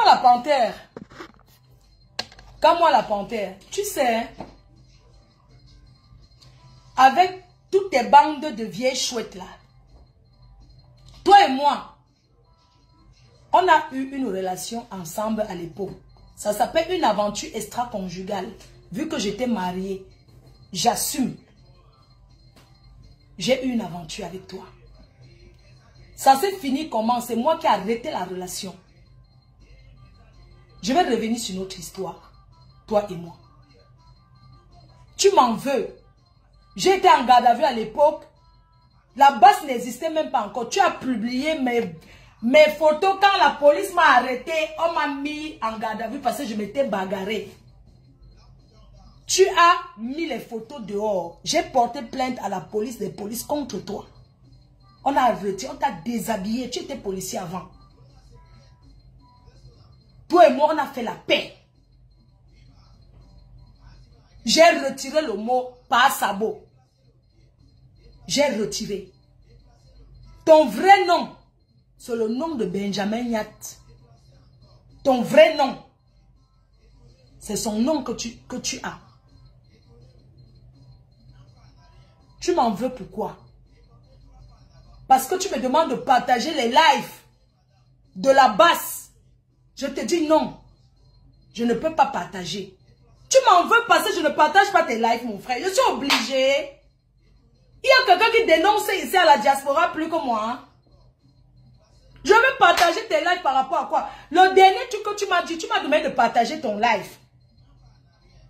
la panthère. Comme moi la panthère. Tu sais, avec toutes tes bandes de vieilles chouettes là, toi et moi, on a eu une relation ensemble à l'époque. Ça s'appelle une aventure extra-conjugale. Vu que j'étais mariée, j'assume. J'ai eu une aventure avec toi. Ça s'est fini comment? C'est moi qui ai arrêté la relation. Je vais revenir sur notre histoire. Toi et moi. Tu m'en veux. J'ai été en garde à vue à l'époque. La basse n'existait même pas encore. Tu as publié mes photos. Quand la police m'a arrêté, on m'a mis en garde à vue parce que je m'étais bagarré. Tu as mis les photos dehors. J'ai porté plainte à la police des polices contre toi. On a arrêté, on t'a déshabillé. Tu étais policier avant. Toi et moi, on a fait la paix. J'ai retiré le mot par sabot. J'ai retiré. Ton vrai nom, c'est le nom de Benjamin Nyat. Ton vrai nom, c'est son nom que tu as. Tu m'en veux pourquoi? Parce que tu me demandes de partager les lives de la basse. Je te dis non. Je ne peux pas partager. Tu m'en veux parce que je ne partage pas tes lives, mon frère. Je suis obligé. Il y a quelqu'un qui dénonce ici à la diaspora plus que moi. Hein? Je veux partager tes lives par rapport à quoi? Le dernier truc que tu m'as dit, tu m'as demandé de partager ton live.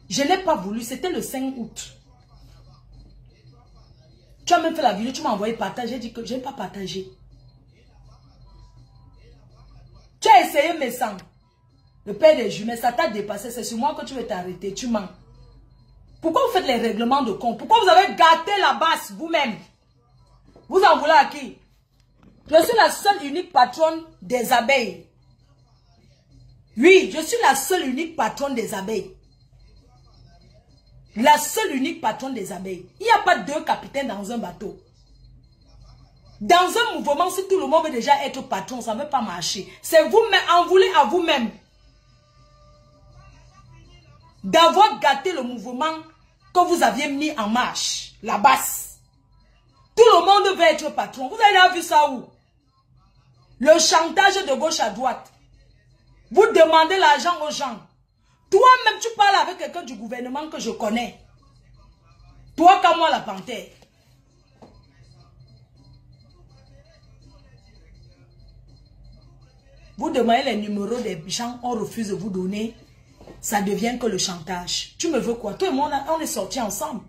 Je n'ai pas voulu. C'était le 5 août. Tu as même fait la vidéo, tu m'as envoyé partager. J'ai dit que je n'ai pas partagé. Tu as essayé mes sangs. Le père des jumelles, ça t'a dépassé. C'est sur moi que tu veux t'arrêter. Tu mens. Pourquoi vous faites les règlements de compte? Pourquoi vous avez gâté la basse vous-même? Vous en voulez à qui? Je suis la seule unique patronne des abeilles. Oui, je suis la seule unique patronne des abeilles. La seule unique patronne des abeilles. Il n'y a pas deux capitaines dans un bateau. Dans un mouvement, si tout le monde veut déjà être patron, ça ne veut pas marcher. C'est vous-même, en voulez à vous-même. D'avoir gâté le mouvement que vous aviez mis en marche. La basse. Tout le monde veut être patron. Vous avez déjà vu ça où? Le chantage de gauche à droite. Vous demandez l'argent aux gens. Toi-même, tu parles avec quelqu'un du gouvernement que je connais. Toi, comme moi, la panthère. Vous demandez les numéros des gens, on refuse de vous donner. Ça devient que le chantage. Tu me veux quoi? Toi et moi, on est sortis ensemble.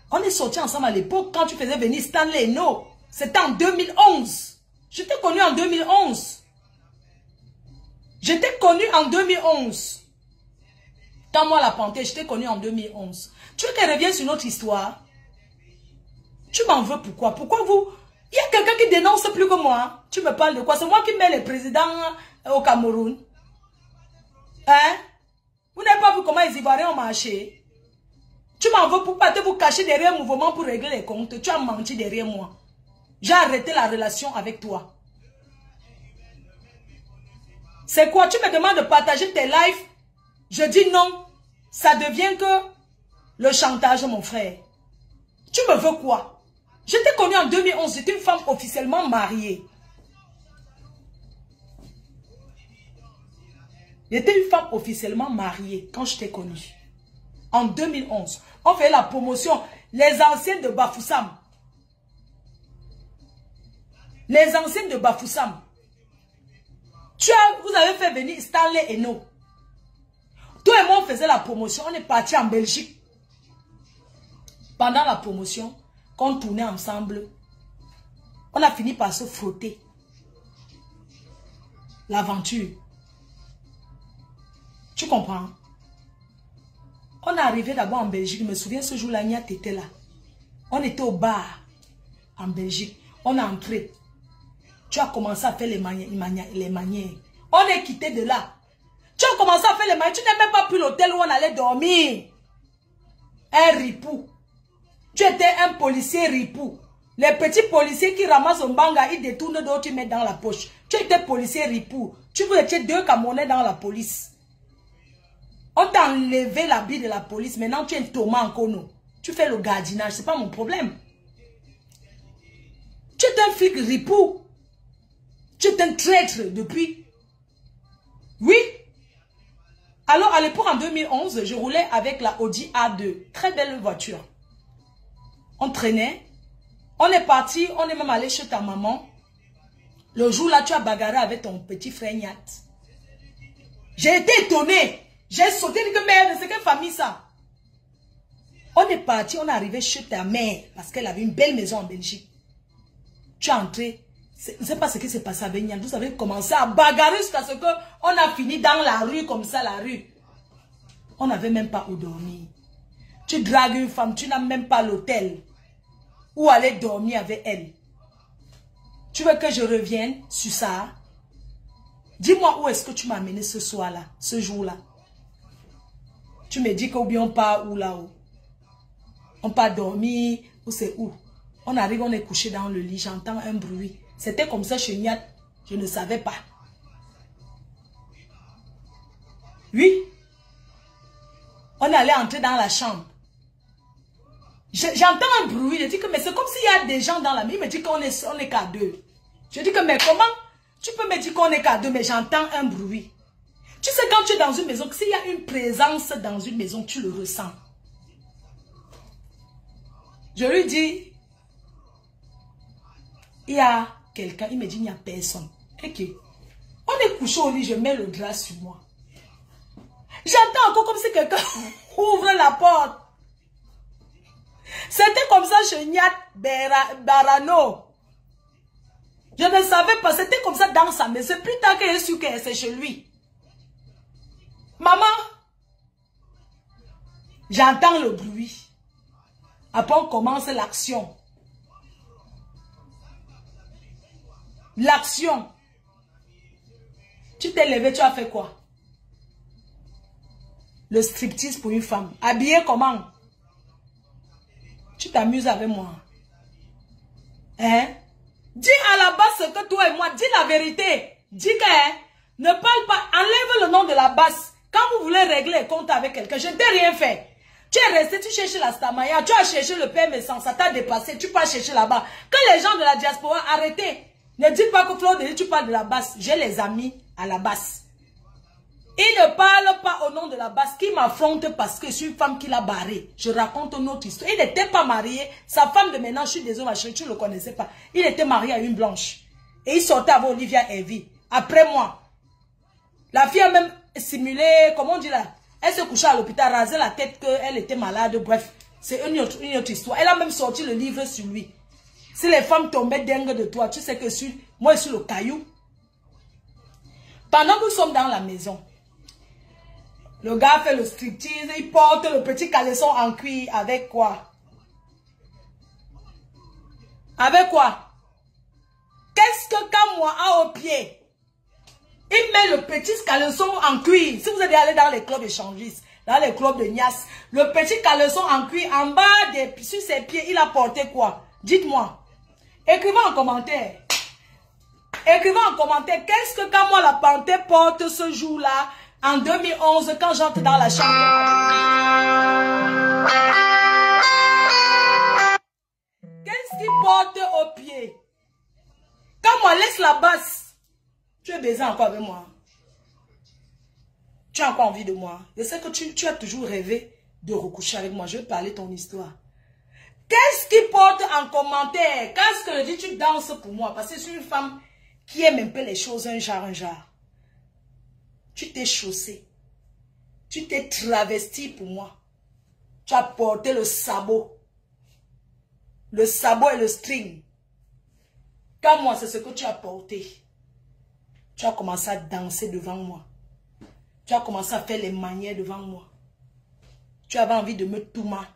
On est sortis ensemble à l'époque quand tu faisais venir Stanley Eno. C'était en 2011. Je t'ai connu en 2011. Je t'ai connu en 2011. Quand moi la panthère, je t'ai connu en 2011. Tu veux qu'elle revienne sur notre histoire? Tu m'en veux pourquoi? Pourquoi vous... Il y a quelqu'un qui dénonce plus que moi. Tu me parles de quoi? C'est moi qui mets les présidents au Cameroun. Hein? Vous n'avez pas vu comment les Ivoiriens ont marché? Tu m'en veux pour pas te vous cacher derrière un mouvement pour régler les comptes. Tu as menti derrière moi. J'ai arrêté la relation avec toi. C'est quoi? Tu me demandes de partager tes lives? Je dis non. Ça devient que le chantage, mon frère. Tu me veux quoi? Je t'ai connu en 2011. J'étais une femme officiellement mariée. J'étais une femme officiellement mariée quand je t'ai connue. En 2011. On fait la promotion. Les anciennes de Bafoussam. Les anciennes de Bafoussam. Vous avez fait venir Stanley Eno. Toi et moi, on faisait la promotion. On est parti en Belgique. Pendant la promotion, quand on tournait ensemble, on a fini par se frotter. L'aventure. Tu comprends? On est arrivé d'abord en Belgique. Je me souviens ce jour-là, Niat était là. On était au bar en Belgique. On est entré. Tu as commencé à faire les manières. On est quitté de là. Tu as commencé à faire les manières. Tu n'as même pas pris l'hôtel où on allait dormir. Un ripou. Tu étais un policier ripou. Les petits policiers qui ramassent un banga, ils détournent d'autres, ils mettent dans la poche. Tu étais policier ripou. Tu veux être 2 Camerounais dans la police. On t'a enlevé l'habit de la police. Maintenant, tu es un Thomas en Kono. Tu fais le gardiennage. C'est pas mon problème. Tu es un flic ripou. Tu es un traître depuis. Oui. Alors, à l'époque, en 2011, je roulais avec la Audi A2. Très belle voiture. On traînait. On est parti. On est même allé chez ta maman. Le jour là, tu as bagarré avec ton petit frère Nyat. J'ai été étonné. J'ai sauté. Dit que merde, c'est quelle famille ça? On est parti. On est arrivé chez ta mère. Parce qu'elle avait une belle maison en Belgique. Tu es entré. Je ne sais pas ce qui s'est passé avec Nyat. Vous avez commencé à bagarrer jusqu'à ce qu'on a fini dans la rue, comme ça, la rue. On n'avait même pas où dormir. Tu dragues une femme, tu n'as même pas l'hôtel où aller dormir avec elle. Tu veux que je revienne sur ça? Dis-moi où est-ce que tu m'as amené ce soir-là, ce jour-là. Tu me dis qu'au bien on part où là-haut? On part dormir, ou c'est où? On arrive, on est couché dans le lit, j'entends un bruit. C'était comme ça chez Nyat, je ne savais pas. Oui. On allait entrer dans la chambre. J'entends un bruit, je dis que mais c'est comme s'il y a des gens dans la maison. Il me dit qu'on est qu'à 2. Je dis que mais comment tu peux me dire qu'on est qu'à 2, mais j'entends un bruit. Tu sais quand tu es dans une maison, s'il y a une présence dans une maison, tu le ressens. Je lui dis, il y a quelqu'un, il me dit il n'y a personne. Ok. On est couché au lit, je mets le drap sur moi. J'entends encore comme si quelqu'un ouvre la porte. C'était comme ça chez Nyat Barano. Je ne savais pas, c'était comme ça dans sa maison. C'est plus tard que j'ai su que c'est chez lui. Maman, j'entends le bruit. Après on commence l'action. L'action. Tu t'es levé, tu as fait quoi? Le striptease pour une femme. Habillé comment? Tu t'amuses avec moi. Hein? Dis à la base ce que toi et moi, dis la vérité. Dis que, hein, ne parle pas, enlève le nom de la base. Quand vous voulez régler les comptes avec quelqu'un, je ne t'ai rien fait. Tu es resté, tu cherches la Stamaya, tu as cherché le PM Essence, ça t'a dépassé, tu peux chercher là-bas. Que les gens de la diaspora, arrêtez. Ne dites pas que Flo, tu parles de la base. J'ai les amis à la base. Il ne parle pas au nom de la base qui m'affronte parce que je suis une femme qui l'a barré. Je raconte une autre histoire. Il n'était pas marié. Sa femme de maintenant, je suis désolé, ma chérie, tu ne le connaissais pas. Il était marié à une blanche. Et il sortait avec Olivia Evie. Après moi. La fille a même simulé, comment on dit là? Elle se couchait à l'hôpital, rasait la tête qu'elle était malade. Bref, c'est une autre histoire. Elle a même sorti le livre sur lui. Si les femmes tombaient dingues de toi, tu sais que moi je suis le caillou. Pendant que nous sommes dans la maison, le gars fait le striptease, il porte le petit caleçon en cuir avec quoi? Avec quoi? Qu'est-ce que quand moi a au pied? Il met le petit caleçon en cuir. Si vous êtes allé dans les clubs échangistes, dans les clubs de Nias, le petit caleçon en cuir en bas, sur ses pieds, il a porté quoi? Dites-moi. Écrivez en commentaire. Écrivez en commentaire. Qu'est-ce que quand moi la panthère porte ce jour-là, en 2011, quand j'entre dans la chambre? Qu'est-ce qu'il porte au pied? Quand moi laisse la basse. Tu es baisé encore avec moi. Tu as encore envie de moi. Je sais que tu as toujours rêvé de recoucher avec moi. Je vais parler ton histoire. Qu'est-ce qu'il porte en commentaire? Qu'est-ce que je dis? Tu danses pour moi. Parce que je suis une femme qui aime un peu les choses un genre. Tu t'es chaussée. Tu t'es travesti pour moi. Tu as porté le sabot. Le sabot et le string. Quand moi, c'est ce que tu as porté. Tu as commencé à danser devant moi. Tu as commencé à faire les manières devant moi. Tu avais envie de me touma.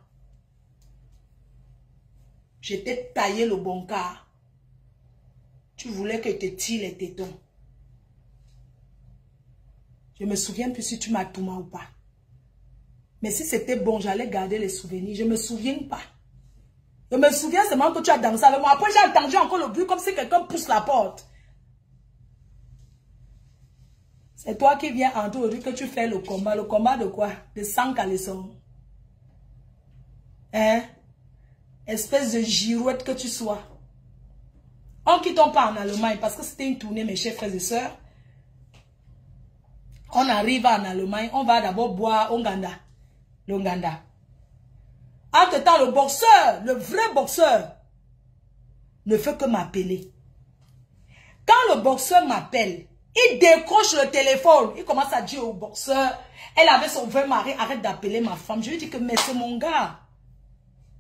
Je t'ai taillé le bon quart. Tu voulais que je te tire les tétons. Je me souviens plus si tu m'as touma ou pas. Mais si c'était bon, j'allais garder les souvenirs. Je ne me souviens pas. Je me souviens seulement que tu as dansé avec moi. Après, j'ai entendu encore le bruit comme si quelqu'un pousse la porte. C'est toi qui viens en tout que tu fais le combat. Le combat de quoi? De 100 caleçons. Hein? Espèce de girouette que tu sois. On quitte pas en Allemagne parce que c'était une tournée, mes chers frères et sœurs. On arrive en Allemagne, on va d'abord boire Onganda. L'Onganda. Entre-temps, le boxeur, le vrai boxeur, ne fait que m'appeler. Quand le boxeur m'appelle, il décroche le téléphone. Il commence à dire au boxeur, elle avait son vrai mari, arrête d'appeler ma femme. Je lui dis que, mais c'est mon gars.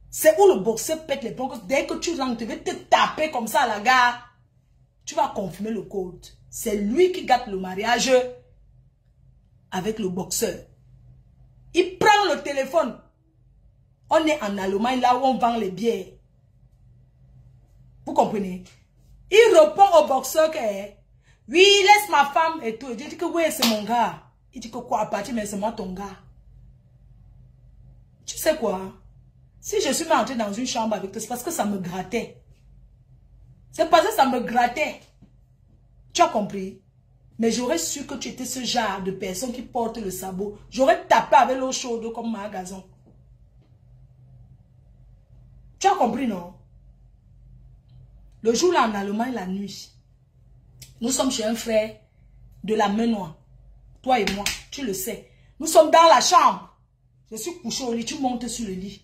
C'est où le boxeur pète les plombs. Dès que tu rentres, tu veux te taper comme ça à la gare. Tu vas confirmer le code. C'est lui qui gâte le mariage avec le boxeur. Il prend le téléphone. On est en Allemagne, là où on vend les bières. Vous comprenez? Il répond au boxeur que, oui, laisse ma femme et tout. Il dit que oui, c'est mon gars. Il dit que quoi, à partir, mais c'est moi ton gars. Tu sais quoi? Si je suis entrée dans une chambre avec toi, c'est parce que ça me grattait. C'est parce que ça me grattait. Tu as compris? Mais j'aurais su que tu étais ce genre de personne qui porte le sabot. J'aurais tapé avec l'eau chaude comme ma gazon. Tu as compris, non? Le jour là en Allemagne, la nuit, nous sommes chez un frère de la Menois. Toi et moi, tu le sais. Nous sommes dans la chambre. Je suis couché au lit, tu montes sur le lit.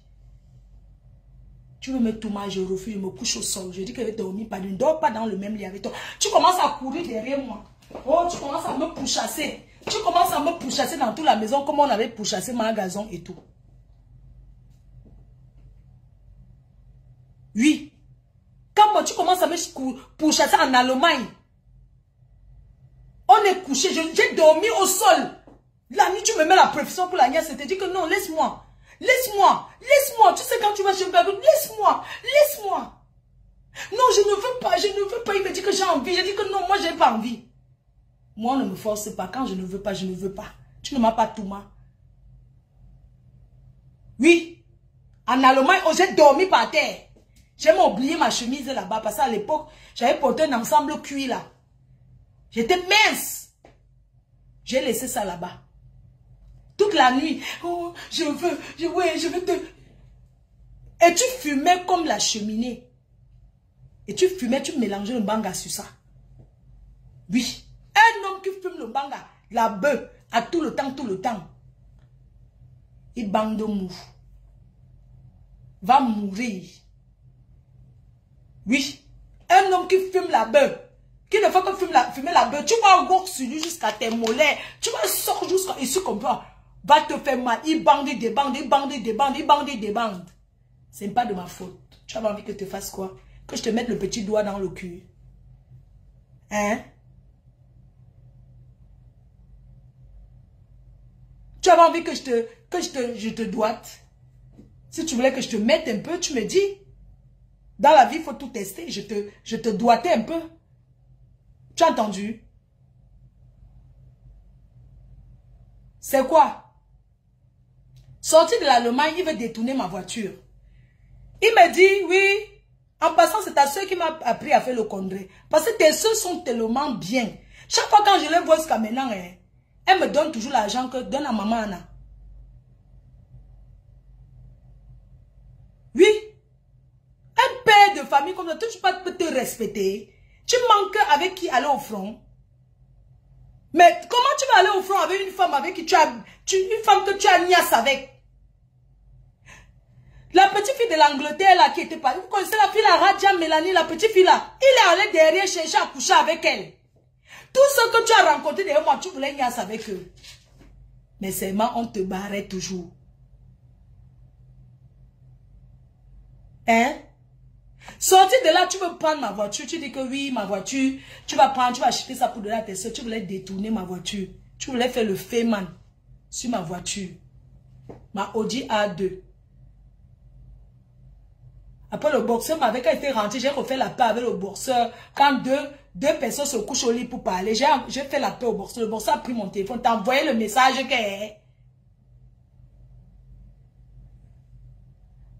Tu veux me tourner, je refuse, je me couche au sol. Je dis que je vais dormir, pas, ne dors pas dans le même lit avec toi. Tu commences à courir derrière moi. Oh, tu commences à me pourchasser. Tu commences à me pourchasser dans toute la maison comme on avait pourchassé ma gazon et tout. Oui. Quand moi, tu commences à me pourchasser en Allemagne, on est couché, j'ai dormi au sol. La nuit, tu me mets la pression pour la nièce. Je te dis que non, laisse-moi. Laisse-moi. Laisse-moi. Tu sais quand tu vas chez le bébé, laisse-moi. Laisse-moi. Non, je ne veux pas. Je ne veux pas. Il me dit que j'ai envie. Je dis que non, moi, je n'ai pas envie. Moi, on ne me force pas. Quand je ne veux pas, je ne veux pas. Tu ne m'as pas tout mal. Oui. En Allemagne, j'ai dormi par terre. J'ai oublié ma chemise là-bas. Parce qu'à l'époque, j'avais porté un ensemble cuit là. J'étais mince. J'ai laissé ça là-bas. Toute la nuit. Oh, je veux te... Et tu fumais comme la cheminée. Et tu fumais, tu mélangeais le banga sur ça. Oui. Un homme qui fume le banga, la bœuf, à tout le temps. Il bande de mou. Va mourir. Oui. Un homme qui fume la bœuf, qui ne fait que fumer la bœuf, tu vas encore sur lui jusqu'à tes mollets. Tu vas sortir jusqu'à ici comme ça. Va te faire mal. Il bande des bandes, il bande des bandes, il bande des bandes. Ce n'est pas de ma faute. Tu as envie que je te fasse quoi? Que je te mette le petit doigt dans le cul. Hein? Tu avais envie que je te doite? Si tu voulais que je te mette un peu, tu me dis. Dans la vie, il faut tout tester. Je te doigtais un peu. Tu as entendu? C'est quoi? Sorti de l'Allemagne, il veut détourner ma voiture. Il me dit, oui, en passant, c'est ta soeur qui m'a appris à faire le congrès. Parce que tes soeurs sont tellement bien. Chaque fois quand je les vois jusqu'à maintenant, elle me donne toujours l'argent que donne à maman Anna. Oui. Un père de famille comme ça, tu ne peux pas te respecter. Tu manques avec qui aller au front. Mais comment tu vas aller au front avec une femme avec qui une femme que tu as niasse avec? La petite fille de l'Angleterre là qui était pas. Vous connaissez la fille la Radia Mélanie, la petite fille là. Il est allé derrière chercher à coucher avec elle. Tout ce que tu as rencontré derrière moi, tu voulais niasse avec eux. Mais seulement on te barrait toujours. Hein? Sorti de là, tu veux prendre ma voiture. Tu dis que oui, ma voiture. Tu vas acheter ça pour donner à tes soeurs. Tu voulais détourner ma voiture. Tu voulais faire le féman sur ma voiture. Ma Audi A2. Après le boxeur m'avait été rentré, j'ai refait la paix avec le boxeur. Quand deux personnes se couchent au lit pour parler, j'ai fait la paix au boxeur. Le boxeur a pris mon téléphone, t'as envoyé le message que...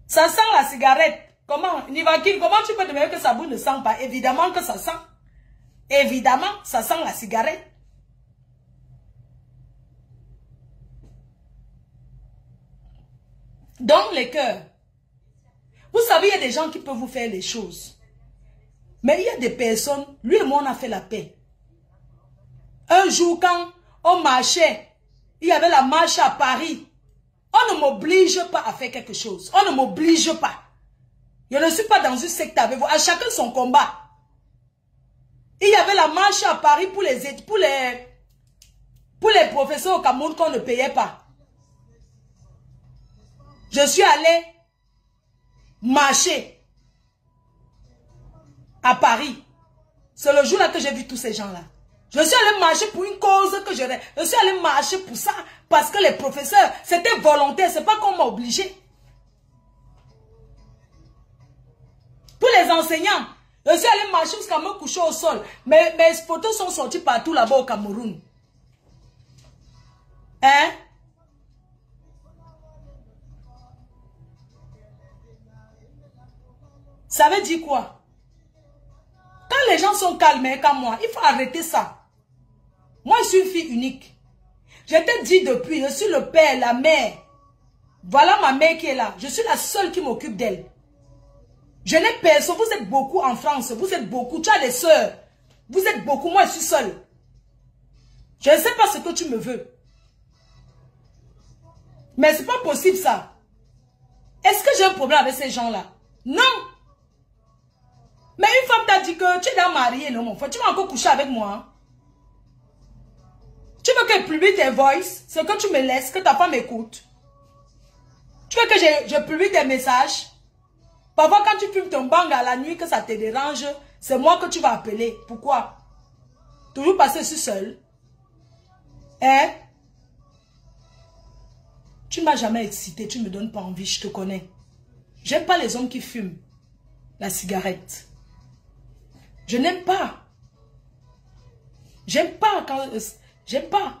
Ça sent la cigarette. Comment, Nivaki, comment tu peux te dire que sa bouche ne sent pas? Évidemment que ça sent. Évidemment, ça sent la cigarette. Dans les cœurs. Vous savez, il y a des gens qui peuvent vous faire les choses. Mais il y a des personnes, lui et moi, on a fait la paix. Un jour, quand on marchait, il y avait la marche à Paris. On ne m'oblige pas à faire quelque chose. On ne m'oblige pas. Je ne suis pas dans une secte avec vous. À chacun son combat. Il y avait la marche à Paris pour les professeurs au Cameroun qu'on ne payait pas. Je suis allé marcher à Paris. C'est le jour-là que j'ai vu tous ces gens-là. Je suis allé marcher pour une cause que je suis allé marcher pour ça. Parce que les professeurs, c'était volontaire. C'est pas qu'on m'a obligé. Pour les enseignants, je suis allé marcher jusqu'à me coucher au sol. Mes photos sont sorties partout là-bas au Cameroun. Hein? Ça veut dire quoi? Quand les gens sont calmés comme moi, il faut arrêter ça. Moi, je suis une fille unique. Je t'ai dit depuis, je suis le père, la mère. Voilà ma mère qui est là. Je suis la seule qui m'occupe d'elle. Je n'ai personne. Vous êtes beaucoup en France. Vous êtes beaucoup. Tu as des sœurs. Vous êtes beaucoup. Moi, je suis seule. Je ne sais pas ce que tu me veux. Mais c'est pas possible ça. Est-ce que j'ai un problème avec ces gens-là? Non. Mais une femme t'a dit que tu es dans mariée, non mon frère. Tu vas encore coucher avec moi. Tu veux que je publie tes voices, ce que tu me laisses, que ta femme écoute. Tu veux que je publie tes messages. Parfois quand tu fumes ton bang à la nuit, que ça te dérange, c'est moi que tu vas appeler. Pourquoi? Toujours parce que je suis seule. Hein? Tu ne m'as jamais excité, tu ne me donnes pas envie, je te connais. J'aime pas les hommes qui fument la cigarette. Je n'aime pas. J'aime pas quand... J'aime pas.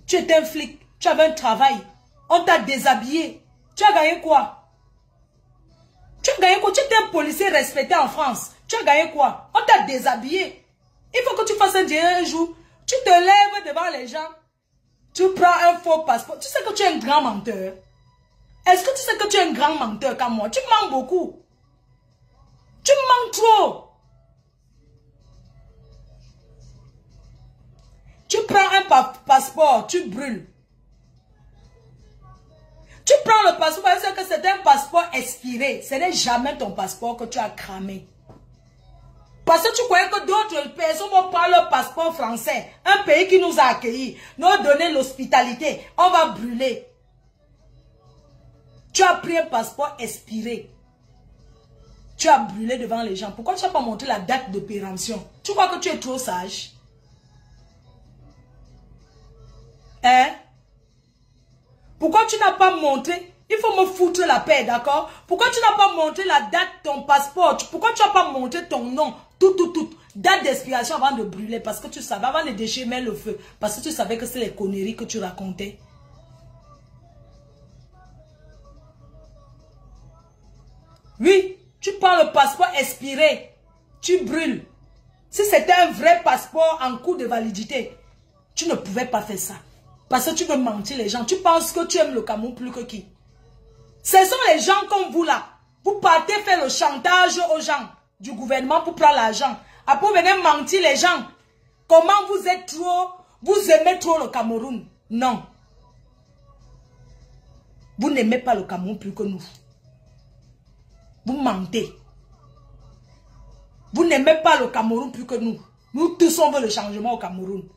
Tu étais un flic, tu avais un travail, on t'a déshabillé. Tu as gagné quoi? Tu as gagné quoi? Tu étais un policier respecté en France. Tu as gagné quoi? On t'a déshabillé. Il faut que tu fasses un dîner un jour. Tu te lèves devant les gens. Tu prends un faux passeport. Tu sais que tu es un grand menteur. Est-ce que tu sais que tu es un grand menteur comme moi? Tu mens beaucoup. Tu mens trop. Tu prends un passeport, tu brûles. Tu prends le passeport parce que c'est un passeport expiré. Ce n'est jamais ton passeport que tu as cramé. Parce que tu croyais que d'autres personnes vont prendre le passeport français. Un pays qui nous a accueillis, nous a donné l'hospitalité. On va brûler. Tu as pris un passeport expiré. Tu as brûlé devant les gens. Pourquoi tu n'as pas montré la date de péremption? Tu crois que tu es trop sage? Hein? Pourquoi tu n'as pas montré? Il faut me foutre la paix, d'accord? Pourquoi tu n'as pas montré la date de ton passeport? Pourquoi tu n'as pas montré ton nom? Tout. Date d'expiration avant de brûler. Parce que tu savais, avant de déchirer le feu. Parce que tu savais que c'est les conneries que tu racontais. Oui, tu prends le passeport expiré. Tu brûles. Si c'était un vrai passeport en cours de validité, tu ne pouvais pas faire ça. Parce que tu veux mentir les gens. Tu penses que tu aimes le Cameroun plus que qui? Ce sont les gens comme vous là. Vous partez faire le chantage aux gens du gouvernement pour prendre l'argent. Après vous venez mentir les gens. Comment vous êtes trop... Vous aimez trop le Cameroun. Non. Vous n'aimez pas le Cameroun plus que nous. Vous mentez. Vous n'aimez pas le Cameroun plus que nous. Nous tous on veut le changement au Cameroun.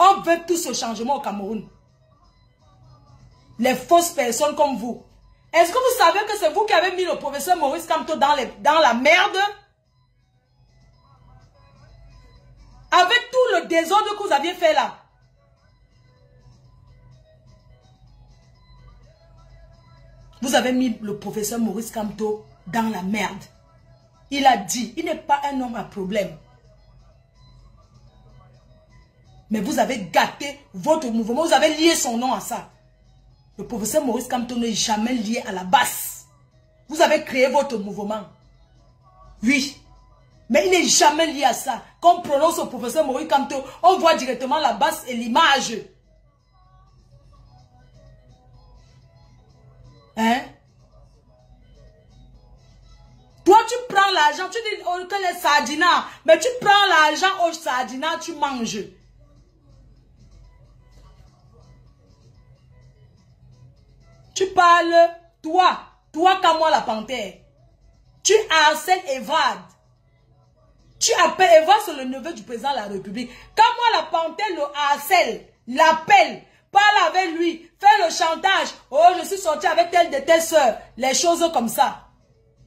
On veut tous le changement au Cameroun. Les fausses personnes comme vous. Est-ce que vous savez que c'est vous qui avez mis le professeur Maurice Kamto dans la merde? Avec tout le désordre que vous aviez fait là. Vous avez mis le professeur Maurice Kamto dans la merde. Il a dit, il n'est pas un homme à problème. Mais vous avez gâté votre mouvement. Vous avez lié son nom à ça. Le professeur Maurice Kamto n'est jamais lié à la basse. Vous avez créé votre mouvement. Oui. Mais il n'est jamais lié à ça. Quand on prononce au professeur Maurice Kamto, on voit directement la base et l'image. Hein? Toi, tu prends l'argent, tu dis que les sardinats, mais tu prends l'argent aux sardinats, tu manges. Tu parles, toi comme moi la panthère. Tu harcèles Evade. Tu appelles Evade, c'est le neveu du président de la République. Quand moi la panthère le harcèle, l'appelle, parle avec lui, fait le chantage. Oh, je suis sorti avec telle de tes soeurs. Les choses comme ça.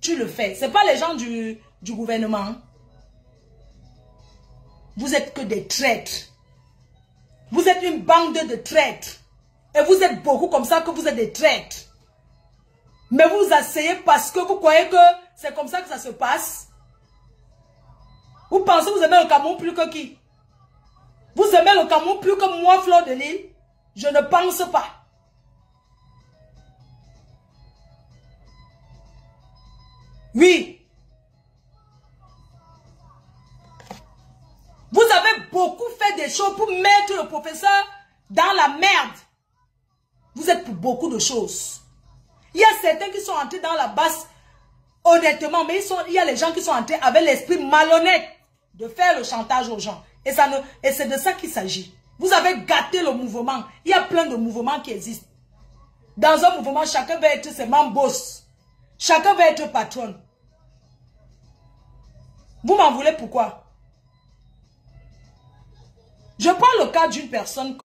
Tu le fais. Ce n'est pas les gens du gouvernement. Vous êtes que des traîtres. Vous êtes une bande de traîtres. Et vous êtes beaucoup comme ça que vous êtes des traîtres. Mais vous asseyez parce que vous croyez que c'est comme ça que ça se passe. Vous pensez que vous aimez le Cameroun plus que qui? Vous aimez le Cameroun plus que moi, Fleur de Lille? Je ne pense pas. Oui. Vous avez beaucoup fait des choses pour mettre le professeur dans la merde. Vous êtes pour beaucoup de choses. Il y a certains qui sont entrés dans la basse, honnêtement, mais il y a les gens qui sont entrés avec l'esprit malhonnête de faire le chantage aux gens. Et c'est de ça qu'il s'agit. Vous avez gâté le mouvement. Il y a plein de mouvements qui existent. Dans un mouvement, chacun va être ses membres boss. Chacun va être patron. Vous m'en voulez pourquoi? Je prends le cas d'une personne